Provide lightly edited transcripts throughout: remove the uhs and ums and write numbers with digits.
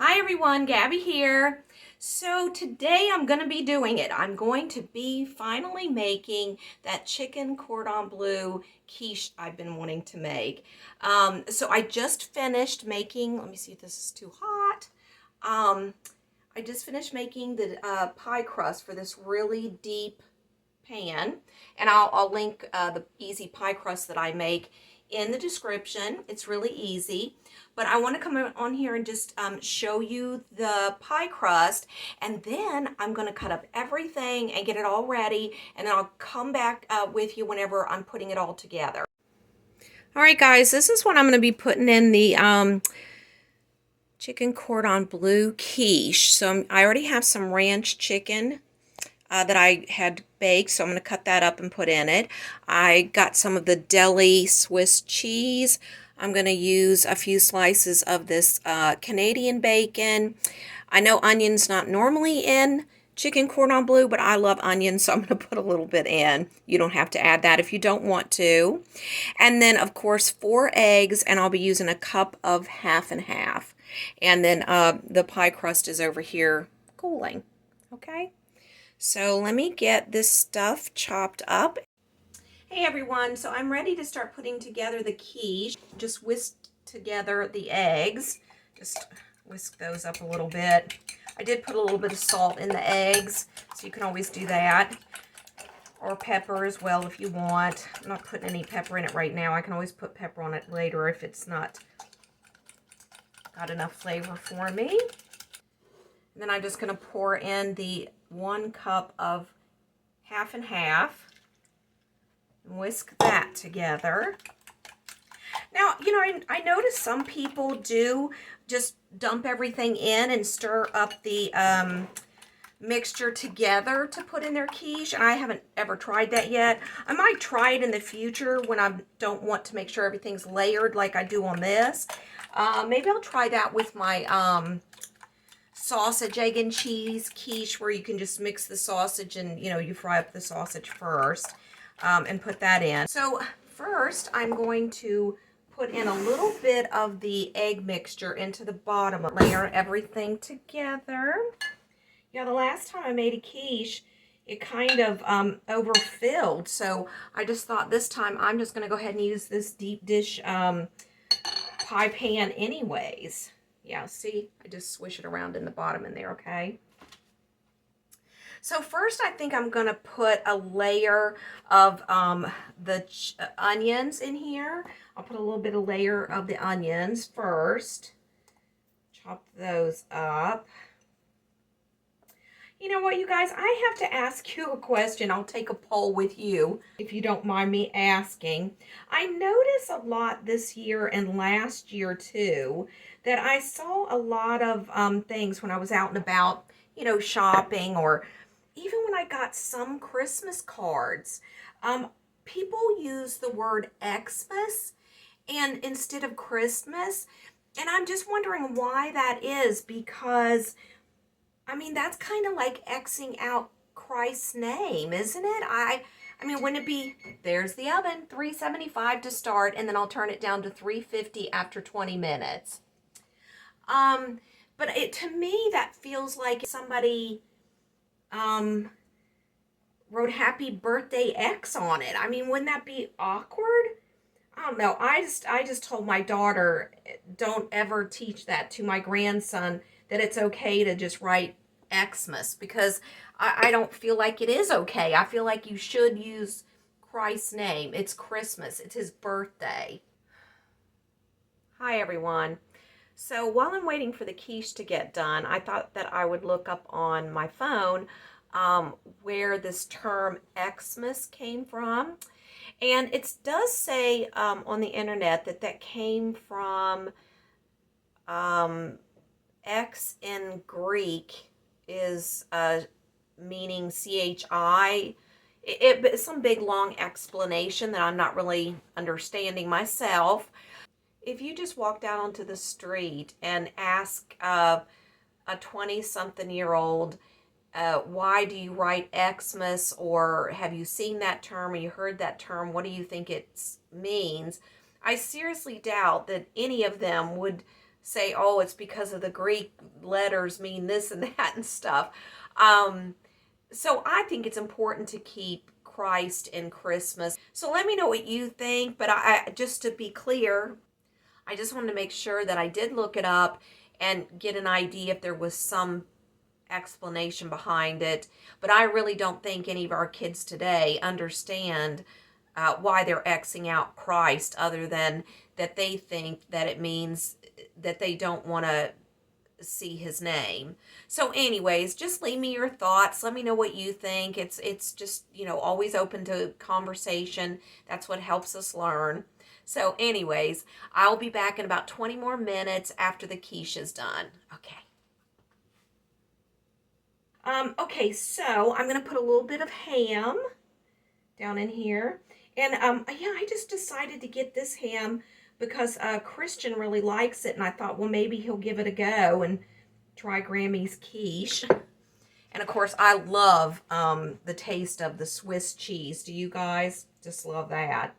Hi everyone, Gabby here. So today I'm going to be doing it. I'm going to be finally making that chicken cordon bleu quiche I've been wanting to make. So I just finished making, let me see if this is too hot. I just finished making the pie crust for this really deep pan, and I'll link the easy pie crust that I make in the description. It's really easy, but I want to come on here and just show you the pie crust, and then I'm going to cut up everything and get it all ready, and then I'll come back with you whenever I'm putting it all together. All right, guys, this is what I'm going to be putting in the chicken cordon bleu quiche. So I already have some ranch chicken that I had baked, so I'm going to cut that up and put in it. I got some of the deli Swiss cheese. I'm going to use a few slices of this Canadian bacon. I know onion's not normally in chicken cordon bleu, but I love onions, so I'm going to put a little bit in. You don't have to add that if you don't want to. And then, of course, 4 eggs, and I'll be using a cup of half and half. And then the pie crust is over here cooling, okay? So let me get this stuff chopped up. Hey everyone, so I'm ready to start putting together the quiche. Just whisk together the eggs. Just whisk those up a little bit. I did put a little bit of salt in the eggs, so you can always do that. Or pepper as well if you want. I'm not putting any pepper in it right now. I can always put pepper on it later if it's not got enough flavor for me. And then I'm just going to pour in the 1 cup of half and half. Whisk that together. Now, you know, I notice some people do just dump everything in and stir up the mixture together to put in their quiche, and I haven't ever tried that yet. I might try it in the future when I don't want to make sure everything's layered like I do on this. Maybe I'll try that with my sausage, egg, and cheese quiche, where you can just mix the sausage and, you know, you fry up the sausage first and put that in. So first I'm going to put in a little bit of the egg mixture into the bottom, layer everything together. Yeah, the last time I made a quiche, it kind of overfilled, so I just thought this time I'm just going to go ahead and use this deep dish pie pan anyways. Yeah, see, I just swish it around in the bottom in there, okay? So first I think I'm going to put a layer of the onions in here. I'll put a little bit of layer of the onions first. Chop those up. You know what, you guys? I have to ask you a question. I'll take a poll with you, if you don't mind me asking. I notice a lot this year and last year, too, that I saw a lot of things when I was out and about, you know, shopping, or even when I got some Christmas cards. People use the word Xmas and instead of Christmas, and I'm just wondering why that is, because I mean, that's kind of like Xing out Christ's name, isn't it? I mean, wouldn't it be, there's the oven, 375 to start, and then I'll turn it down to 350 after 20 minutes. But to me, that feels like somebody wrote happy birthday X on it. I mean, wouldn't that be awkward? I don't know. I just told my daughter, don't ever teach that to my grandson, that it's okay to just write Xmas, because I don't feel like it is okay. I feel like you should use Christ's name. It's Christmas. It's his birthday. Hi, everyone. So while I'm waiting for the quiche to get done, I thought that I would look up on my phone where this term Xmas came from. And it does say on the internet that that came from X in Greek is meaning CHI. It's some big long explanation that I'm not really understanding myself. If you just walked out onto the street and ask a 20-something-year-old, why do you write Xmas, or have you seen that term, or you heard that term, what do you think it means? I seriously doubt that any of them would say, oh, it's because of the Greek letters mean this and that and stuff. So I think it's important to keep Christ in Christmas. So let me know what you think, but I just to be clear, I just wanted to make sure that I did look it up and get an idea if there was some explanation behind it. But I really don't think any of our kids today understand why they're Xing out Christ, other than that they think that it means that they don't want to see his name. So anyways, just leave me your thoughts. Let me know what you think. It's just, you know, always open to conversation. That's what helps us learn. So anyways, I'll be back in about 20 more minutes after the quiche is done. Okay. Okay, so I'm going to put a little bit of ham down in here. And yeah, I just decided to get this ham because Christian really likes it, and I thought, well, maybe he'll give it a go and try Grammy's quiche. And of course, I love the taste of the Swiss cheese. Do you guys? Just love that.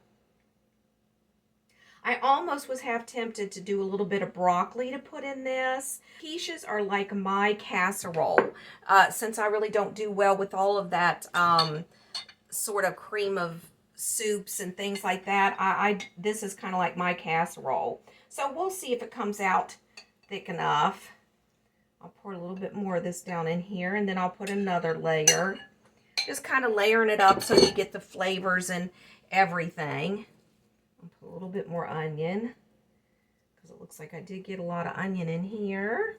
I almost was half tempted to do a little bit of broccoli to put in this. Quiches are like my casserole. Since I really don't do well with all of that sort of cream of soups and things like that, this is kind of like my casserole. So we'll see if it comes out thick enough. I'll pour a little bit more of this down in here, and then I'll put another layer. Just kind of layering it up so you get the flavors and everything. I'll put a little bit more onion, because it looks like I did get a lot of onion in here.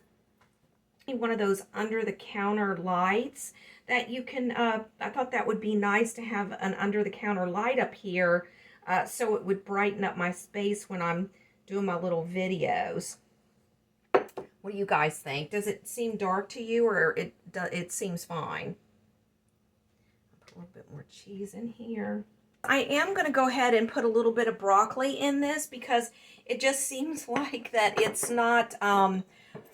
One of those under-the-counter lights that you can, I thought that would be nice to have an under-the-counter light up here, so it would brighten up my space when I'm doing my little videos. What do you guys think? Does it seem dark to you, or it seems fine? I'll put a little bit more cheese in here. I am going to go ahead and put a little bit of broccoli in this because it just seems like that it's not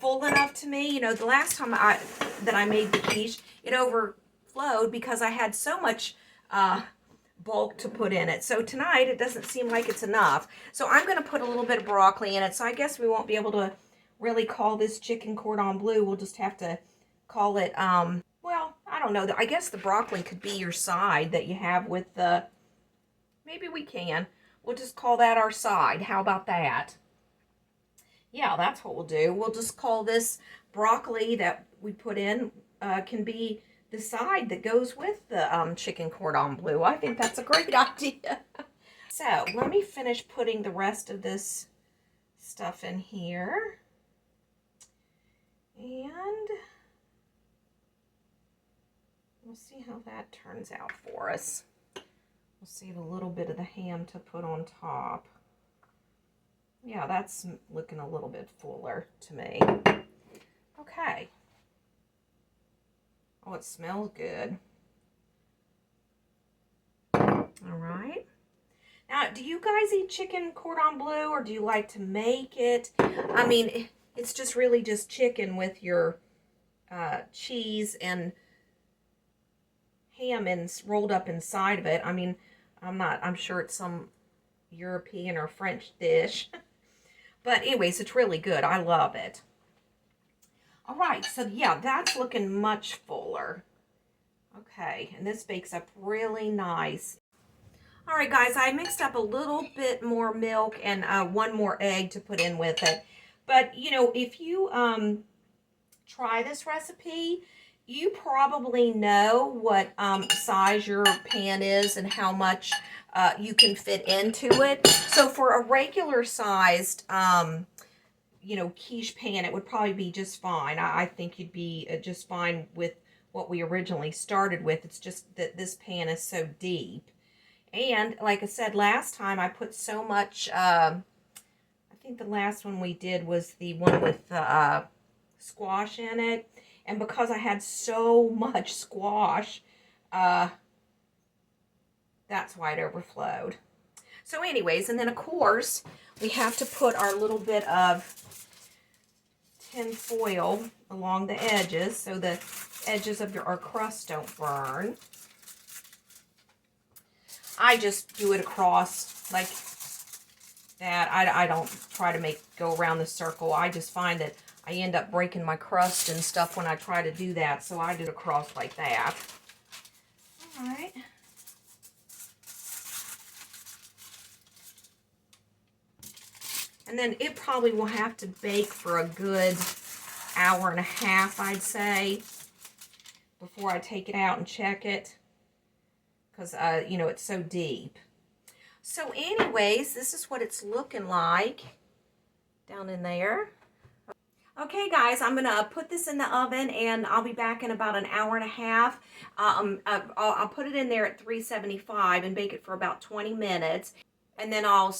full enough to me. You know, the last time that I made the quiche, it overflowed because I had so much bulk to put in it. So tonight it doesn't seem like it's enough. So I'm going to put a little bit of broccoli in it. So I guess we won't be able to really call this chicken cordon bleu. We'll just have to call it, well, I don't know. I guess the broccoli could be your side that you have with the, maybe we can. We'll just call that our side. How about that? Yeah, that's what we'll do. We'll just call this broccoli that we put in can be the side that goes with the chicken cordon bleu. I think that's a great idea. So let me finish putting the rest of this stuff in here. And we'll see how that turns out for us. We'll save a little bit of the ham to put on top. Yeah, that's looking a little bit fuller to me. Okay. Oh, it smells good. All right. Now, do you guys eat chicken cordon bleu, or do you like to make it? I mean, it's just really just chicken with your cheese and ham rolled up inside of it. I mean, I'm sure it's some European or French dish. But anyways, it's really good. I love it. All right, so yeah, that's looking much fuller. Okay, and this bakes up really nice. All right, guys, I mixed up a little bit more milk and one more egg to put in with it. But, you know, if you try this recipe, you probably know what size your pan is and how much you can fit into it. So for a regular sized, you know, quiche pan, it would probably be just fine. I think you'd be just fine with what we originally started with. It's just that this pan is so deep. And like I said last time, I put so much, I think the last one we did was the one with squash in it. And because I had so much squash, that's why it overflowed. So anyways, and then of course, we have to put our little bit of tin foil along the edges so the edges of our crust don't burn. I just do it across, like, that. I don't try to go around the circle. I just find that I end up breaking my crust and stuff when I try to do that, so I do it across like that. All right. And then it probably will have to bake for a good hour and a half, I'd say, before I take it out and check it, because, you know, it's so deep. So anyways, this is what it's looking like down in there. Okay, guys, I'm going to put this in the oven, and I'll be back in about an hour and a half. I'll put it in there at 375 and bake it for about 20 minutes, and then I'll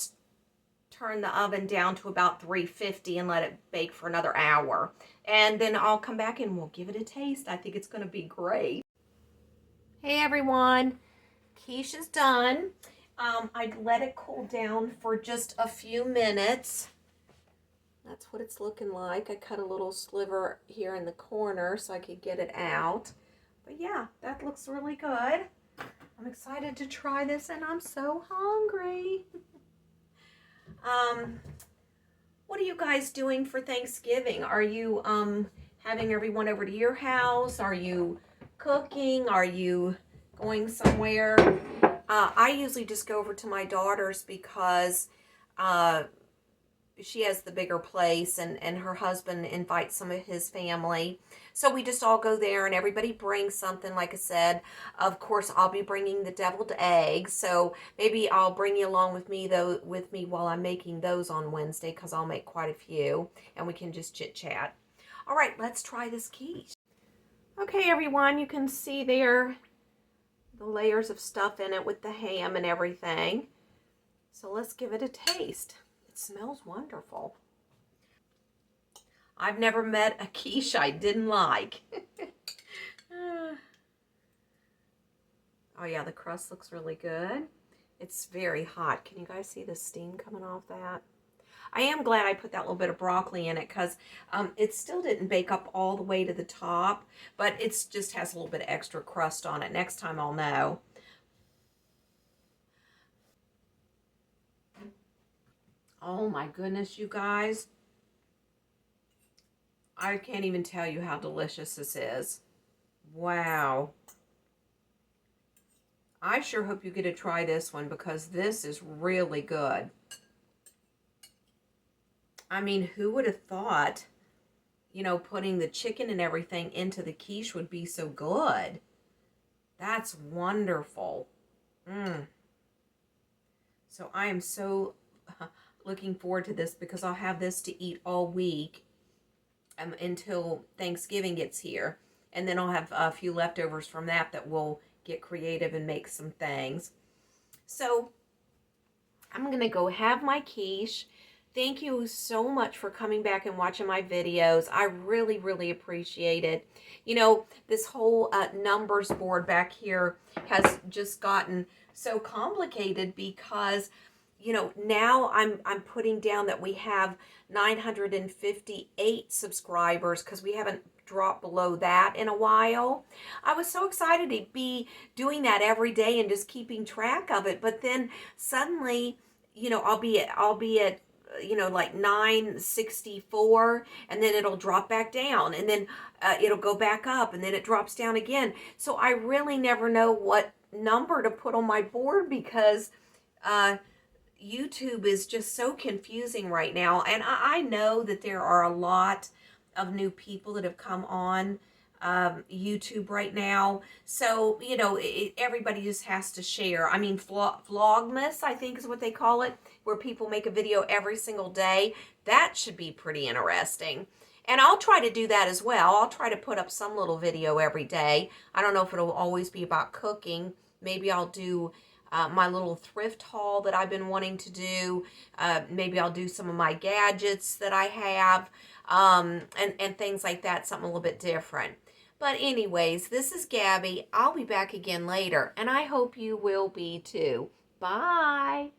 turn the oven down to about 350 and let it bake for another hour. And then I'll come back and we'll give it a taste. I think it's going to be great. Hey, everyone. Quiche is done. I'd let it cool down for just a few minutes. That's what it's looking like. I cut a little sliver here in the corner so I could get it out. But yeah, that looks really good. I'm excited to try this, and I'm so hungry. What are you guys doing for Thanksgiving? Are you having everyone over to your house? Are you cooking? Are you going somewhere? I usually just go over to my daughter's because she has the bigger place, and her husband invites some of his family. So we just all go there, and everybody brings something. Like I said, of course, I'll be bringing the deviled eggs. So maybe I'll bring you along with me while I'm making those on Wednesday, because I'll make quite a few, and we can just chit chat. All right, let's try this quiche. Okay, everyone, you can see there the layers of stuff in it with the ham and everything. So let's give it a taste. It smells wonderful. I've never met a quiche I didn't like. Oh yeah, the crust looks really good. It's very hot. Can you guys see the steam coming off that? I am glad I put that little bit of broccoli in it, because it still didn't bake up all the way to the top, but it just has a little bit of extra crust on it. Next time I'll know. Oh my goodness, you guys. I can't even tell you how delicious this is. Wow. I sure hope you get to try this one, because this is really good. I mean, who would have thought, you know, putting the chicken and everything into the quiche would be so good? That's wonderful. So I am so looking forward to this, because I'll have this to eat all week until Thanksgiving gets here. And then I'll have a few leftovers from that we'll get creative and make some things. So I'm going to go have my quiche. Thank you so much for coming back and watching my videos. I really, really appreciate it. You know, this whole numbers board back here has just gotten so complicated, because, you know, now I'm putting down that we have 958 subscribers, because we haven't dropped below that in a while. I was so excited to be doing that every day and just keeping track of it, but then suddenly, you know, I'll be at you know, like 964, and then it'll drop back down, and then it'll go back up, and then it drops down again. So I really never know what number to put on my board, because YouTube is just so confusing right now. And I know that there are a lot of new people that have come on YouTube right now. So, you know, everybody just has to share. I mean, Vlogmas, I think is what they call it, where people make a video every single day. That should be pretty interesting. And I'll try to do that as well. I'll try to put up some little video every day. I don't know if it'll always be about cooking. Maybe I'll do my little thrift haul that I've been wanting to do. Maybe I'll do some of my gadgets that I have, and things like that, something a little bit different. But anyways, this is Gabby. I'll be back again later, and I hope you will be too. Bye.